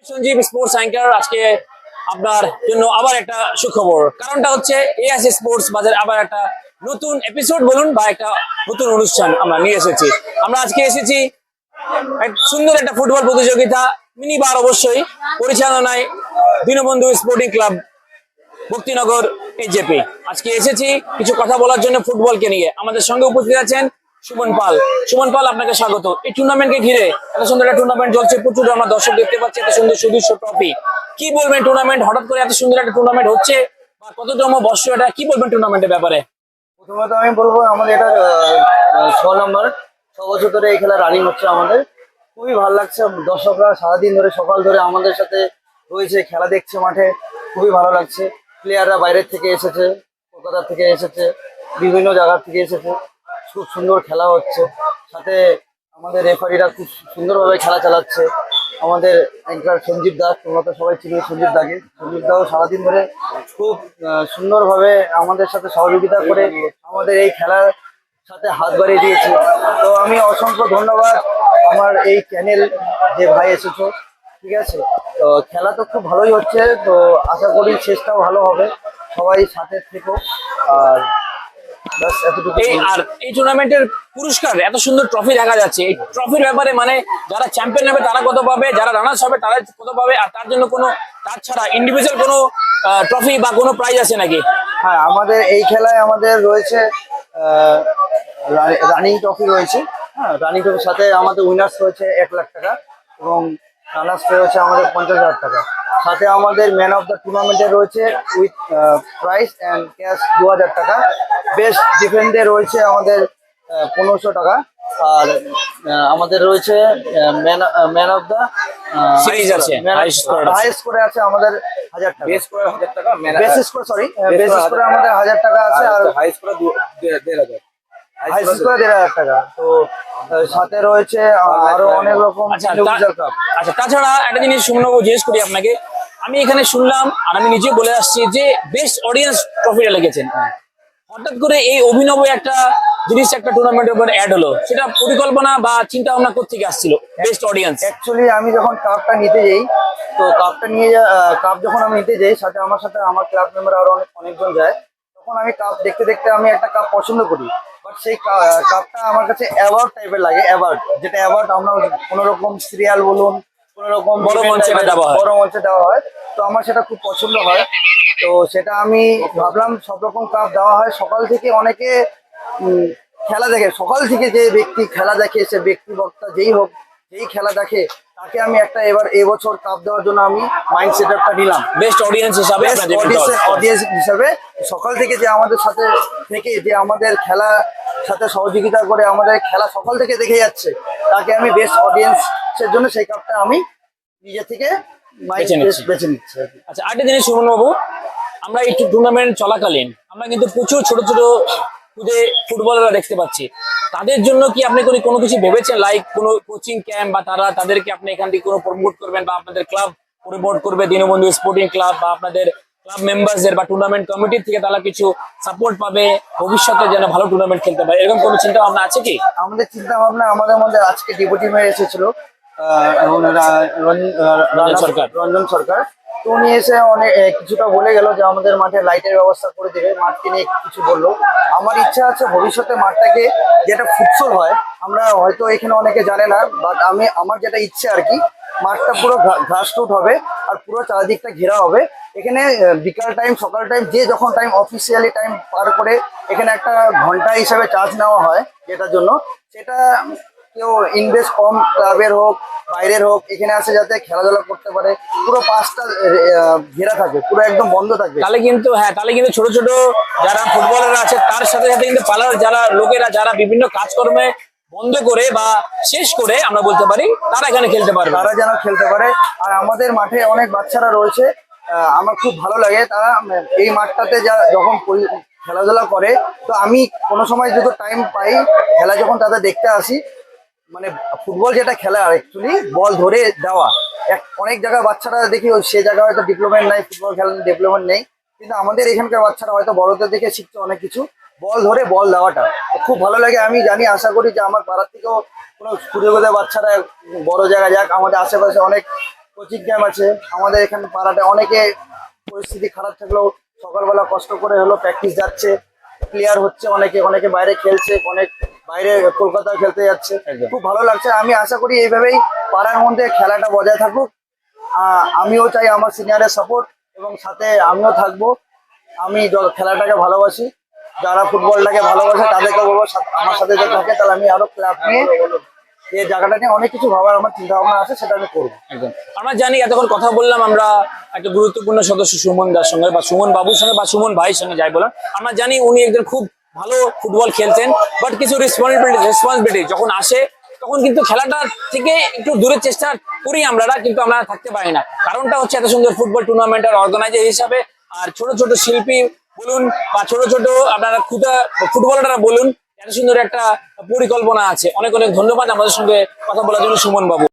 Sanjeev sports anchor আজকে আপনার জন্য আবার একটা সুখবর। কারণটা হচ্ছে এএস স্পোর্টস বাজার আবার একটা নতুন এপিসোড বলুন বা একটা নতুন অনুষ্ঠান আমরা নিয়ে এসেছি। আমরা আজকে এসেছি সুন্দর একটা ফুটবল প্রতিযোগিতা, মিনি বার অবশ্যই, পরিচালনায় Dinabandhu sporting club Bhaktinagar AJP. আজকে এসেছি কিছু কথা বলার জন্য ফুটবলকে নিয়ে। আমাদের সঙ্গে উপস্থিত আছেন সুমন পাল। সুমন পাল, আপনাকে স্বাগত। এই টুর্নামেন্টকে ঘিরে এত সুন্দর একটা টুর্নামেন্ট চলছে, প্রচুর আমরা দর্শক দেখতে পাচ্ছি, এত সুন্দর সুদৃশ্য ট্রফি। কি বলবেন টুর্নামেন্ট, হঠাৎ করে এত সুন্দর একটা টুর্নামেন্ট হচ্ছে বা কততম বর্ষ এটা, কি বলবেন টুর্নামেন্টের ব্যাপারে? প্রথমত আমি বলবো আমাদের এটা 6 নম্বর, 6 বছর ধরে এই খেলা রানিং হচ্ছে। আমাদের খুবই ভালো লাগছে, দর্শকরা সারাদিন ধরে সকাল ধরে আমাদের সাথে রয়েছে, খেলা দেখছে মাঠে, খুবই ভালো লাগছে। প্লেয়াররা বাইরের থেকে এসেছে, কলকাতা থেকে এসেছে, বিভিন্ন জায়গা থেকে এসেছে, খুব সুন্দর খেলা হচ্ছে। সাথে আমাদের রেফারিরা খুব সুন্দরভাবে খেলা চালাচ্ছে। আমাদের অ্যাঙ্কার সঞ্জীব দাস, তোমরা তো সবাই চিনি সঞ্জীব দাকে। সঞ্জীব দাও সারাদিন ধরে খুব সুন্দরভাবে আমাদের সাথে সহযোগিতা করে আমাদের এই খেলার সাথে হাত বাড়িয়ে দিয়েছে। তো আমি অসংখ্য ধন্যবাদ আমার এই চ্যানেল যে ভাই এসেছো, ঠিক আছে। তো খেলা তো খুব ভালোই হচ্ছে, তো আশা করি শেষটাও ভালো হবে, সবাই সাথে থেকো। আর এই টুর্নামেন্টের পুরস্কার এত সুন্দর ট্রফি দেখা যাচ্ছে, এই ট্রফির ব্যাপারে মানে যারা চ্যাম্পিয়ন হবে তারা কত পাবে, যারা রানার্স হবে তারা কত পাবে, আর তার জন্য কোনো, তার ছাড়া ইন্ডিভিজুয়াল কোনো ট্রফি বা কোনো প্রাইজ আছে নাকি? হ্যাঁ, আমাদের এই খেলায় আমাদের রয়েছে রানিং ট্রফি রয়েছে। হ্যাঁ, রানিং ট্রফির সাথে আমাদের উইনার্স রয়েছে 1 লাখ টাকা এবং রানার্স রয়েছে আমাদের 50,000 টাকা। সাথে আমাদের ম্যান অফ দ্য টুর্নামেন্টে রয়েছে উইথ প্রাইজ অ্যান্ড ক্যাশ 2,000 টাকা। বেস্ট ডিফেন্ডে রয়েছে আমাদের 1500 টাকা। আর আমাদের রয়েছে ম্যান অফ দ্য সিরিজ আছে, হাইস্ট করে আছে আমাদের 1000 টাকা। বেস করে 1000 টাকা, বেসিস করে সরি বেসিস করে আমাদের 1000 টাকা আছে, আর হাইস্ট করে 1,500, হাইস্ট করে 1,500 টাকা। তো সাথে রয়েছে আরো অনেক রকম। আচ্ছা, তাছাড়া একটা জিনিস সুমনবাবু জিজ্ঞেস করি আপনাকে, আমি এখানে শুনলাম আর আমি নিজে বলে আসছি যে বেস্ট অডিয়েন্স ট্রফিটা লেগেছেন। হঠাৎ করে এই অভিনব একটা জিনিস একটা টুর্নামেন্টের উপর অ্যাড হলো, সেটা পরিকল্পনা বা চিন্তা ভাবনা কোথেকে আসছিল বেস্ট অডিয়েন্স? অ্যাকচুয়ালি আমি যখন কাপটা নিতে যাই, তো কাপটা নিয়ে কাপ যখন আমি নিতে যাই, সাথে আমার ক্লাব মেম্বার আরো অনেকজন যায়, তখন আমি কাপ দেখতে দেখতে আমি একটা কাপ পছন্দ করি। বাট সেই কাপটা আমার কাছে অ্যাওয়ার্ড টাইপের লাগে, অ্যাওয়ার্ড, যেটা অ্যাওয়ার্ড আমরা কোনো রকম সিরিয়াল বলুন, কোনো রকম বড় মঞ্চে দেওয়া হয়, তো আমার সেটা খুব পছন্দ হয়। তো সেটা আমি ভাবলাম সব রকম কাপ দেওয়া হয়। সকাল থেকে অনেকে খেলা দেখে, সকাল থেকে যে ব্যক্তি খেলা দেখে, সে ব্যক্তি বক্তা যেই হোক, যেই খেলা দেখে, তাকে আমি একটা এবছর কাপ দেওয়ার জন্য আমি মাইন্ড সেটআপটা নিলাম বেস্ট অডিয়েন্স হিসাবে। অডিয়েন্স হিসাবে সকাল থেকে যে আমাদের সাথে থেকে যে আমাদের খেলা সাথে সহযোগিতা করে আমাদের খেলা সকাল থেকে দেখে যাচ্ছে, তাকে আমি বেস্ট অডিয়েন্সের জন্য সেই কাপটা আমি নিজে থেকে বেছে নিচ্ছি। আচ্ছা, আরেকটা জিনিস সুমনবাবু, আমরা এই টুর্নামেন্ট চলাকালীন আমরা কিন্তু প্রচুর ছোট ছোট ফুটবলাররা দেখতে পাচ্ছি। তাদের জন্য কি আপনি কোনো কিছু ভেবেছেন, লাইক কোনো কোচিং ক্যাম্প, বা তাদেরকে আপনি এখান থেকে কোনো প্রমোট করবেন, বা আপনাদের ক্লাব প্রমোট করবে দীনবন্ধু স্পোর্টিং ক্লাব, বা আপনাদের ক্লাব মেম্বারদের বা টুর্নামেন্ট কমিটির থেকে তারা কিছু সাপোর্ট পাবে ভবিষ্যতে যেন ভালো টুর্নামেন্ট খেলতে পারে, এরকম কোনো চিন্তা ভাবনা আছে কি? আমাদের চিন্তা ভাবনা, আমাদের মধ্যে আজকে ডেপুটি মেয়র এসেছিল রঞ্জন সরকার, তো উনি এসে অনেক কিছুটা বলে গেল যে আমাদের মাঠে লাইটের ব্যবস্থা করে দেবে, মাঠকে নিয়ে কিছু বললো। আমার ইচ্ছা আছে ভবিষ্যতে মাঠটাকে যেটা ফুটসল হয়, আমরা হয়তো এখানে অনেকে জানে না, বাট আমার যেটা ইচ্ছে আর কি, মাঠটা পুরো ঘাস টুট হবে আর পুরো চারিদিকটা ঘেরা হবে। এখানে বিকাল টাইম, সকাল টাইম, যে যখন টাইম অফিসিয়ালি টাইম পার করে এখানে একটা ঘন্টা হিসাবে চার্জ নেওয়া হয় যেটার জন্য, সেটা কেউ ইনভেস্ট কম, ক্লাবের হোক বাইরের হোক, এখানে আসে যাতে খেলাধুলা করতে পারে। পুরো পাঁচটা ঘেরা থাকে, পুরো একদম বন্ধ থাকবে। তাহলে কিন্তু ছোট ছোট যারা ফুটবলাররা আছে তার সাথে সাথে কিন্তু পালার যারা লোকেরা যারা বিভিন্ন কাজকর্মে বন্ধ করে বা শেষ করে আমরা বলতে পারি, তারা এখানে খেলতে পারবে, তারা যেন খেলতে পারে। আর আমাদের মাঠে অনেক বাচ্চারা রয়েছে, আমার খুব ভালো লাগে তারা এই মাঠটাতে যখন খেলাধুলা করে, তো আমি কোনো সময় যদি টাইম পাই, খেলা যখন তাদের দেখতে আসি, মানে ফুটবল যেটা খেলা অ্যাকচুয়ালি বল ধরে দেওয়া, অনেক জায়গায় বাচ্চারা দেখি সে জায়গায় হয়তো ডেভেলপমেন্ট নাই, ফুটবল খেলার ডেভেলপমেন্ট নেই, কিন্তু আমাদের এখানকার বাচ্চারা হয়তো বড়দের দেখে শিখছে অনেক কিছু, বল ধরে বল দেওয়াটা খুব ভালো লাগে। আমি জানি, আশা করি যে আমার পাড়ার থেকেও কোনো সুযোগের বাচ্চারা বড় জায়গায় যাক। আমাদের আশেপাশে অনেক কোচিং ক্যাম্প আছে আমাদের এখানে পাড়াতে। অনেকে পরিস্থিতি খারাপ থাকলেও সকালবেলা কষ্ট করে হলো প্র্যাকটিস যাচ্ছে, প্লেয়ার হচ্ছে, অনেকে অনেকে বাইরে খেলছে, অনেক বাইরে কলকাতা খেলতে যাচ্ছে। একদম। খুব ভালো লাগছে। আমি আশা করি এইভাবেই পাড়ার মধ্যে খেলাটা বজায় থাকুক। আমিও চাই আমার সিনিয়রের সাপোর্ট, এবং সাথে আমিও থাকবো। আমি খেলাটাকে ভালোবাসি, যারা ফুটবলটাকে ভালোবাসে তাদেরকে বলবো আমার সাথে যদি থাকে তাহলে আমি আরো ক্লাব নিয়ে এই জায়গাটা নিয়ে অনেক কিছু ভাবার আমার চিন্তা ভাবনা আছে, সেটা আমি করবো। একদম। আমরা জানি এতক্ষণ কথা বললাম আমরা একটা গুরুত্বপূর্ণ সদস্য সুমন দার সঙ্গে বা সুমন বাবুর সঙ্গে বা সুমন ভাইয়ের সঙ্গে, যাই বলেন। আমরা জানি উনি একজন খুব ভালো ফুটবল খেলছেন, বাট কিছু রেসপন্সিবিলিটি যখন আসে তখন কিন্তু খেলাটা থেকে একটু দূরের চেষ্টা করি আমরা, কিন্তু আমরা থাকতে পারি না। কারণটা হচ্ছে এত সুন্দর ফুটবল টুর্নামেন্টের অর্গানাইজার হিসাবে আর ছোট ছোট শিল্পী বলুন বা ছোট ছোট আপনারা ক্ষুদা ফুটবলাররা বলুন, এত সুন্দর একটা পরিকল্পনা আছে। অনেক অনেক ধন্যবাদ আমাদের সঙ্গে কথা বলার জন্য সুমন বাবু।